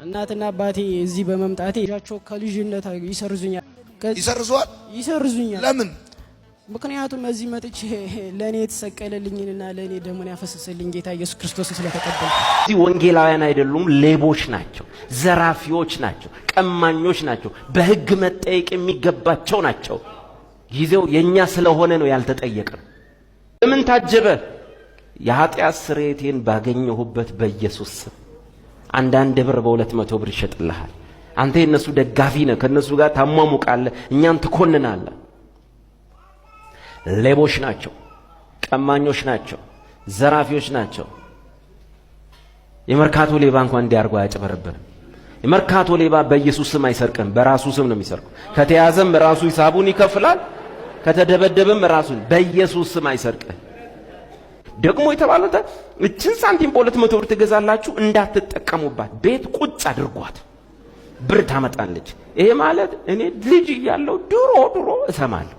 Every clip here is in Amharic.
እናትና አባቴ እዚህ በመምጣቴ ያቸው ከልጅነት ይሰርዙኛል። ይሰርዙኛል። ለምን? ምክንያቱም እዚህ መጥቼ ለኔ የተሰቀለልኝና ለኔ ደሙን ያፈሰሰልኝ ጌታ ኢየሱስ ክርስቶስ ስለተቀበልኩ። እዚህ ወንጌላውያን አይደሉም፣ ሌቦች ናቸው፣ ዘራፊዎች ናቸው፣ ቀማኞች ናቸው፣ በሕግ መጠየቅ የሚገባቸው ናቸው። ጊዜው የኛ ስለሆነ ነው ያልተጠየቀው። ለምን ታጀበ? የኃጢአት ስርየቴን ባገኘሁበት በኢየሱስ ስም አንዳንድ ብር በ200 ብር ይሸጥልሃል። አንተ የነሱ ደጋፊ ነህ፣ ከነሱ ጋር ታሟሙቃለህ፣ እኛን ትኮንናለህ። ሌቦች ናቸው፣ ቀማኞች ናቸው፣ ዘራፊዎች ናቸው። የመርካቶ ሌባ እንኳን እንዲያርጉ አያጭበረብርም። የመርካቶ ሌባ በኢየሱስ ስም አይሰርቅም፣ በራሱ ስም ነው የሚሰርቀው። ከተያዘም ራሱ ሂሳቡን ይከፍላል፣ ከተደበደበም ራሱን። በኢየሱስ ስም አይሰርቅም። ደግሞ የተባለው እችን ሳንቲም በ200 ብር ትገዛላችሁ፣ እንዳትጠቀሙባት፣ ቤት ቁጭ አድርጓት፣ ብር ታመጣለች። ይሄ ማለት እኔ ልጅ እያለሁ ድሮ እሰማለሁ።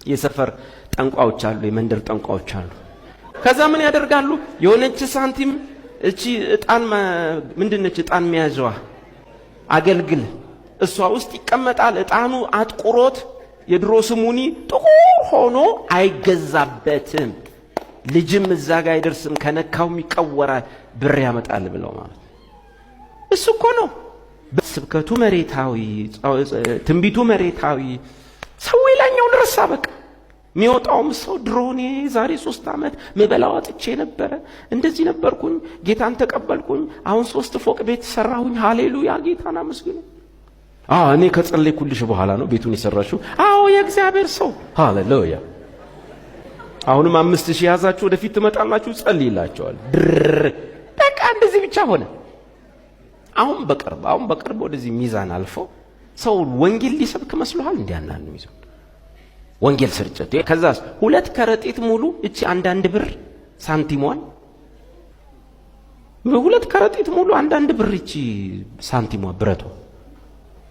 የሰፈር ጠንቋዎች አሉ፣ የመንደር ጠንቋዎች አሉ። ከዛ ምን ያደርጋሉ? የሆነች ሳንቲም እቺ እጣን ምንድነች? እጣን መያዣዋ አገልግል፣ እሷ ውስጥ ይቀመጣል። እጣኑ አጥቁሮት የድሮ ስሙኒ ጥቁር ሆኖ አይገዛበትም። ልጅም እዛ ጋር አይደርስም፣ ከነካው ይቀወራል፣ ብር ያመጣል ብለው ማለት እሱ እኮ ነው። ስብከቱ መሬታዊ፣ ትንቢቱ መሬታዊ። ሰው ይላኛውን ረሳ። በቃ የሚወጣውም ሰው ድሮኔ ዛሬ 3 ዓመት ምበላው አጥቼ ነበረ፣ እንደዚህ ነበርኩኝ፣ ጌታን ተቀበልኩኝ፣ አሁን 3 ፎቅ ቤት ሰራሁኝ፣ ሃሌሉያ ጌታን አመስግኑ። እኔ ከጸለይኩልሽ በኋላ ነው ቤቱን የሰራሽው። የእግዚአብሔር ሰው ሃሌሉያ። አሁንም 5000 ያዛችሁ ወደፊት ትመጣላችሁ፣ ጸልይላችኋል። በቃ እንደዚህ ብቻ ሆነ። አሁን በቅርብ ወደዚህ ሚዛን አልፎ ሰው ወንጌል ሊሰብክ መስሎሃል? እንዲያናን ነው ይዘው ወንጌል ስርጭት። ከዛስ 2 ከረጢት ሙሉ እቺ አንዳንድ ብር ሳንቲሟን 2 ከረጢት ሙሉ አንዳንድ ብር እቺ ሳንቲሟ ብረቷ።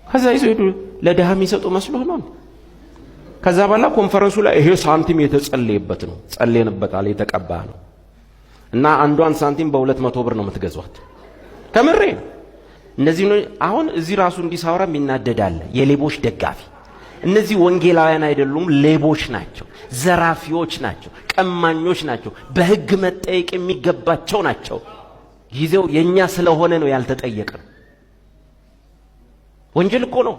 ከዛ ይዘው ሄዱ። ለድሃ የሚሰጡ መስሎህ ነው? ከዛ በኋላ ኮንፈረንሱ ላይ ይሄ ሳንቲም የተጸለየበት ነው፣ ጸለየንበታል፣ የተቀባ ነው እና አንዷን ሳንቲም በ200 ብር ነው የምትገዟት። ከምሬ እነዚህ ነው። አሁን እዚህ ራሱ እንዲሳወራ የሚናደዳለ የሌቦች ደጋፊ። እነዚህ ወንጌላውያን አይደሉም፣ ሌቦች ናቸው፣ ዘራፊዎች ናቸው፣ ቀማኞች ናቸው፣ በሕግ መጠየቅ የሚገባቸው ናቸው። ጊዜው የኛ ስለሆነ ነው ያልተጠየቀው። ወንጀል እኮ ነው።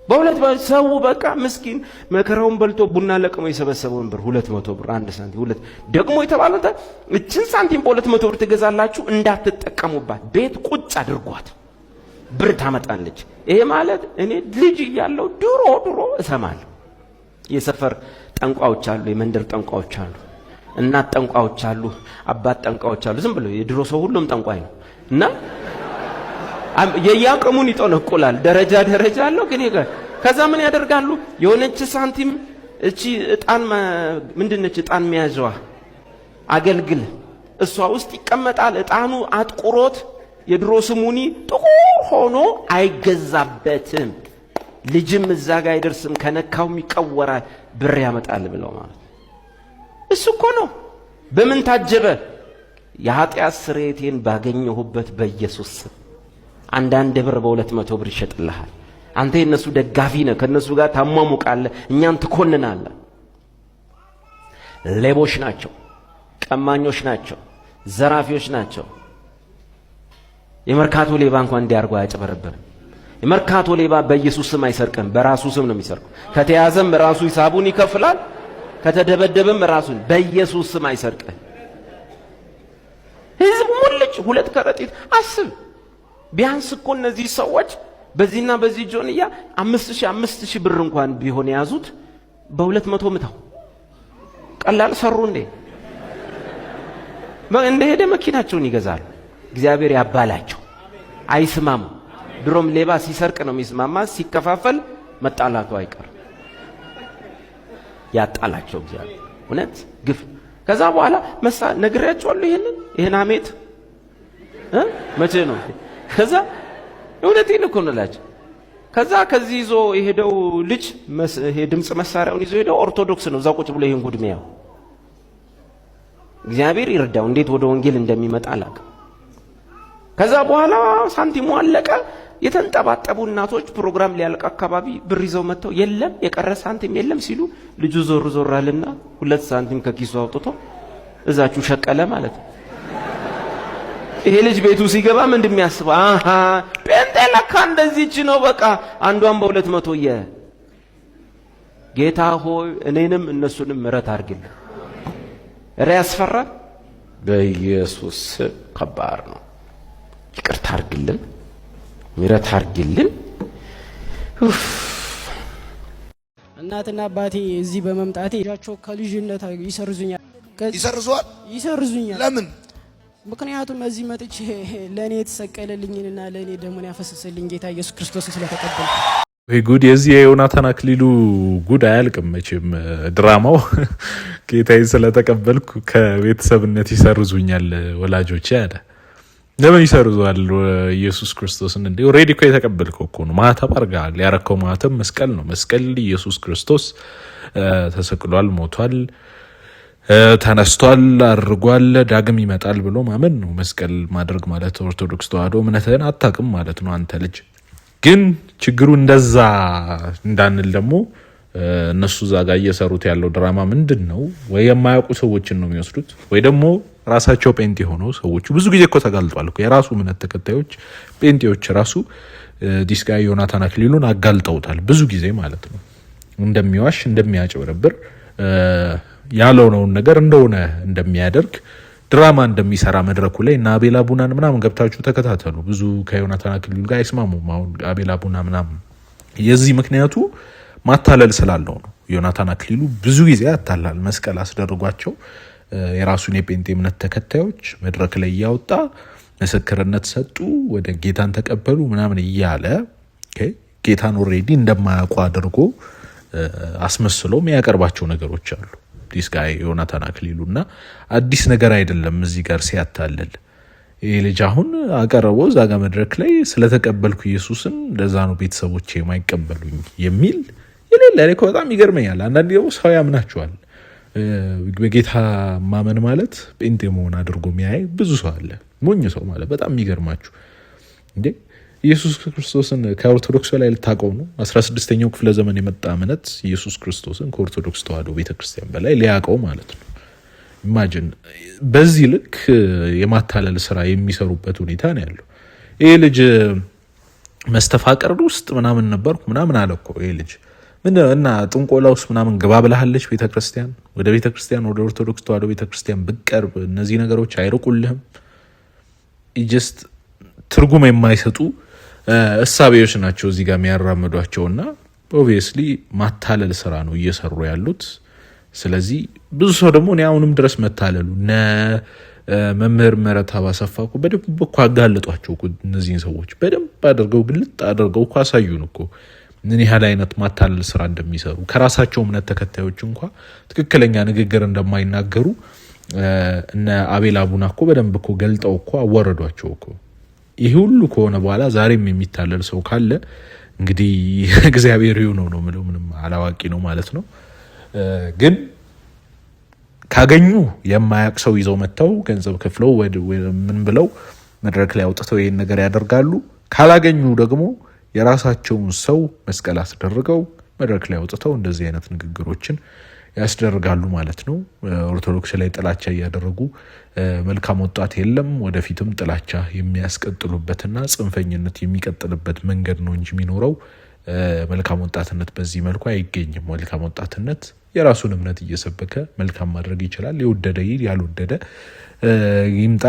በሁለት ሰው በቃ ምስኪን መከራውን በልቶ ቡና ለቅሞ የሰበሰበውን ብር 200 ብር 1 ሳንቲም 2 ደግሞ የተባለው እችን ሳንቲም በ200 ብር ትገዛላችሁ፣ እንዳትጠቀሙባት፣ ቤት ቁጭ አድርጓት፣ ብር ታመጣለች። ይሄ ማለት እኔ ልጅ እያለሁ ድሮ እሰማለሁ። የሰፈር ጠንቋዎች አሉ፣ የመንደር ጠንቋዎች አሉ፣ እናት ጠንቋዎች አሉ፣ አባት ጠንቋዎች አሉ። ዝም ብሎ የድሮ ሰው ሁሉም ጠንቋይ ነው እና የያቀሙን ይጠነቁላል። ደረጃ አለው። ግን ከዛ ምን ያደርጋሉ? የሆነች ሳንቲም እቺ እጣን ምንድነች? እጣን መያዣዋ አገልግል፣ እሷ ውስጥ ይቀመጣል። እጣኑ አጥቁሮት የድሮ ስሙኒ ጥቁር ሆኖ አይገዛበትም። ልጅም እዛ ጋር አይደርስም፣ ከነካው ይቀወራል፣ ብር ያመጣል ብለው ማለት እሱ እኮ ነው። በምን ታጀበ? የኃጢአት ስርየቴን ባገኘሁበት በኢየሱስ ስም አንዳንድ ብር በ200 ብር ይሸጥልሃል። አንተ የነሱ ደጋፊ ነህ፣ ከነሱ ጋር ታሟሙቃለህ፣ እኛን ትኮንናለህ። ሌቦች ናቸው፣ ቀማኞች ናቸው፣ ዘራፊዎች ናቸው። የመርካቶ ሌባ እንኳን እንዲያርጉ አያጭበረብርም። የመርካቶ ሌባ በኢየሱስ ስም አይሰርቅም፣ በራሱ ስም ነው የሚሰርቀው። ከተያዘም ራሱ ሂሳቡን ይከፍላል፣ ከተደበደበም ራሱን። በኢየሱስ ስም አይሰርቅም። ህዝብ ሙልጭ 2 ከረጢት አስብ። ቢያንስ እኮ እነዚህ ሰዎች በዚህና በዚህ ጆንያ 5000 ብር እንኳን ቢሆን ያዙት በ200 ምታው ቀላል ሰሩ እንዴ? እንደሄደ መኪናቸውን ይገዛሉ። እግዚአብሔር ያባላቸው። አይስማሙ። ድሮም ሌባ ሲሰርቅ ነው የሚስማማ፣ ሲከፋፈል መጣላቱ አይቀር። ያጣላቸው እግዚአብሔር እውነት ግፍ። ከዛ በኋላ ነግሬያቸዋለሁ። ይሄን አሜት መቼ ነው? ከዛ እውነቴን እኮ ነው እላቸው። ከዛ ከዚህ ይዞ የሄደው ልጅ ይሄ ድምጽ መሳሪያውን ይዞ ሄደው ኦርቶዶክስ ነው። እዛ ቁጭ ብሎ ይሄን ጉድ ሚያው እግዚአብሔር ይርዳው። እንዴት ወደ ወንጌል እንደሚመጣ አላውቅም። ከዛ በኋላ ሳንቲሙ አለቀ። የተንጠባጠቡ እናቶች ፕሮግራም ሊያልቅ አካባቢ ብር ይዘው መጥተው የለም የቀረ ሳንቲም የለም ሲሉ ልጁ ዞር ዞር አለና 2 ሳንቲም ከኪሱ አውጥቶ እዛቹ ሸቀለ ማለት ነው። ይሄ ልጅ ቤቱ ሲገባ ምን እንደሚያስብ አሃ ጴንጤ ለካ እንደዚህች ነው በቃ አንዷን በ200 ጌታ ሆይ እኔንም እነሱንም ምሕረት አድርግልኝ። ኧረ ያስፈራል። በኢየሱስ ከባድ ነው። ይቅርታ አድርግልን፣ ምሕረት አድርግልን። እናትና አባቴ እዚህ በመምጣቴ ልጃቸው ከልጅነት ይሰርዙኛል። ለምን? ምክንያቱም እዚህ መጥቼ ለኔ የተሰቀለልኝንና ለኔ ደሙን ያፈሰሰልኝ ጌታ ኢየሱስ ክርስቶስ ስለተቀበልኩ። ወይ ጉድ! የዚህ የዮናታን አክሊሉ ጉድ አያልቅም መቼም ድራማው። ጌታዬን ስለተቀበልኩ ከቤተሰብነት ይሰርዙኛል ወላጆቼ አለ። ለምን ይሰርዙዋል ኢየሱስ ክርስቶስን? እንዴ ኦሬዲ እኮ የተቀበልከው እኮ ነው። ማህተብ አድርገሃል። ያረከው ማህተብ መስቀል ነው። መስቀል ኢየሱስ ክርስቶስ ተሰቅሏል፣ ሞቷል፣ ተነስቷል፣ አርጓል፣ ዳግም ይመጣል ብሎ ማመን ነው። መስቀል ማድረግ ማለት ኦርቶዶክስ ተዋህዶ እምነትህን አታውቅም ማለት ነው አንተ ልጅ። ግን ችግሩ እንደዛ እንዳንል ደግሞ እነሱ እዛ ጋር እየሰሩት ያለው ድራማ ምንድን ነው? ወይ የማያውቁ ሰዎችን ነው የሚወስዱት፣ ወይ ደግሞ ራሳቸው ጴንጤ ሆነው ሰዎቹ ብዙ ጊዜ እኮ ተጋልጧል እኮ የራሱ እምነት ተከታዮች ጴንጤዎች ራሱ ዲስጋ ዮናታን አክሊሉን አጋልጠውታል ብዙ ጊዜ ማለት ነው። እንደሚዋሽ እንደሚያጭበረብር ያለውን ነገር እንደሆነ እንደሚያደርግ ድራማ እንደሚሰራ መድረኩ ላይ እና አቤላ ቡናን ምናምን ገብታችሁ ተከታተሉ። ብዙ ከዮናታን አክሊሉ ጋር አይስማሙም። አሁን አቤላ ቡና ምናምን የዚህ ምክንያቱ ማታለል ስላለው ነው። ዮናታን አክሊሉ ብዙ ጊዜ ያታላል። መስቀል አስደርጓቸው የራሱን የጴንጤ እምነት ተከታዮች መድረክ ላይ ያወጣ ምስክርነት ሰጡ፣ ወደ ጌታን ተቀበሉ ምናምን እያለ ጌታን ኦሬዲ እንደማያውቁ አድርጎ አስመስሎ የሚያቀርባቸው ነገሮች አሉ። ዲስ ጋይ ዮናታን አክሊሉና አዲስ ነገር አይደለም እዚህ ጋር ሲያታለል። ይሄ ልጅ አሁን አቀረበው እዛ ጋር መድረክ ላይ ስለተቀበልኩ ኢየሱስን ለዛ ነው ቤተሰቦቼ የማይቀበሉኝ የሚል የሌለ እኮ በጣም ይገርመኛል። አንዳንዴ ደግሞ ሰው ያምናቸዋል። በጌታ ማመን ማለት ጴንጤ መሆን አድርጎ የሚያይ ብዙ ሰው አለ። ሞኝ ሰው ማለት በጣም የሚገርማችሁ እንዴ ኢየሱስ ክርስቶስን ከኦርቶዶክስ ላይ ልታቀው ነው። 16ኛው ክፍለ ዘመን የመጣ እምነት ኢየሱስ ክርስቶስን ከኦርቶዶክስ ተዋህዶ ቤተክርስቲያን በላይ ሊያቀው ማለት ነው። ኢማጂን በዚህ ልክ የማታለል ስራ የሚሰሩበት ሁኔታ ነው ያለው። ይሄ ልጅ መስተፋቀር ውስጥ ምናምን ነበርኩ ምናምን አለኮ ይሄ ልጅ እና ጥንቆላ ውስጥ ምናምን ገባ ብለሃለች ቤተክርስቲያን። ወደ ቤተክርስቲያን ወደ ኦርቶዶክስ ተዋህዶ ቤተክርስቲያን ብትቀርብ እነዚህ ነገሮች አይርቁልህም። ጀስት ትርጉም የማይሰጡ እሳቤዎች ናቸው እዚህ ጋር የሚያራምዷቸውና ኦብቪየስሊ ማታለል ስራ ነው እየሰሩ ያሉት። ስለዚህ ብዙ ሰው ደግሞ እኔ አሁንም ድረስ መታለሉ መምህር ምህረተአብ አሰፋ እኮ በደንብ እኮ አጋለጧቸው እኮ እነዚህን ሰዎች በደንብ አድርገው ግልጥ አድርገው እኮ አሳዩን እኮ ምን ያህል አይነት ማታለል ስራ እንደሚሰሩ። ከራሳቸው እምነት ተከታዮች እንኳን ትክክለኛ ንግግር እንደማይናገሩ እነ አቤላ ቡና እኮ በደንብ እኮ ገልጠው እኮ አወረዷቸው እኮ። ይሄ ሁሉ ከሆነ በኋላ ዛሬም የሚታለል ሰው ካለ እንግዲህ እግዚአብሔር ይሁነው ነው ምንም ምንም አላዋቂ ነው ማለት ነው። ግን ካገኙ የማያቅ ሰው ይዘው መተው ገንዘብ ከፍለው ምን ብለው መድረክ ላይ አውጥተው ይሄን ነገር ያደርጋሉ። ካላገኙ ደግሞ የራሳቸውን ሰው መስቀል አስደርገው መድረክ ላይ አውጥተው እንደዚህ አይነት ንግግሮችን ያስደርጋሉ ማለት ነው። ኦርቶዶክስ ላይ ጥላቻ እያደረጉ መልካም ወጣት የለም ወደፊትም ጥላቻ የሚያስቀጥሉበትና ጽንፈኝነት የሚቀጥልበት መንገድ ነው እንጂ የሚኖረው መልካም ወጣትነት በዚህ መልኩ አይገኝም። መልካም ወጣትነት የራሱን እምነት እየሰበከ መልካም ማድረግ ይችላል። የወደደ ያልወደደ ይምጣ።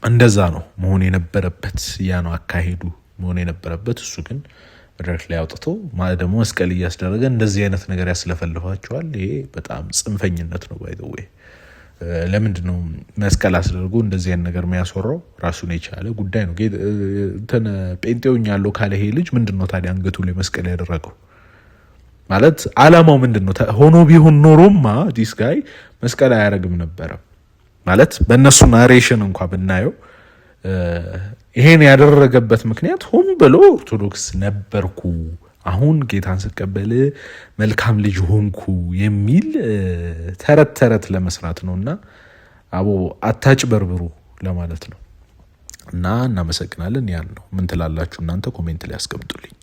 እንደዛ ነው መሆን የነበረበት። ያ ነው አካሄዱ መሆን የነበረበት። እሱ ግን መድረክ ላይ አውጥቶ ማለት ደግሞ መስቀል እያስደረገ እንደዚህ አይነት ነገር ያስለፈልፋቸዋል። ይሄ በጣም ጽንፈኝነት ነው። ባይ ዘ ዌይ ለምንድነው መስቀል አስደርጎ እንደዚህ አይነት ነገር የሚያስወራው? ራሱን የቻለ ጉዳይ ነው። እንትን ጴንጤውኝ ያለው ካለ ይሄ ልጅ ምንድነው ታዲያ አንገቱ ላይ መስቀል ያደረገው? ማለት አላማው ምንድነው? ሆኖ ቢሆን ኖሮማ ዲስ ጋይ መስቀል አያረግም ነበር ማለት በእነሱ ናሬሽን እንኳን ብናየው ይሄን ያደረገበት ምክንያት ሆን ብሎ ኦርቶዶክስ ነበርኩ አሁን ጌታን ስቀበል መልካም ልጅ ሆንኩ የሚል ተረት ለመስራት ነውና አቦ አታጭበርብሩ ለማለት ነው። እና እናመሰግናለን። ያን ነው። ምን ትላላችሁ እናንተ? ኮሜንት ላይ አስቀምጡልኝ።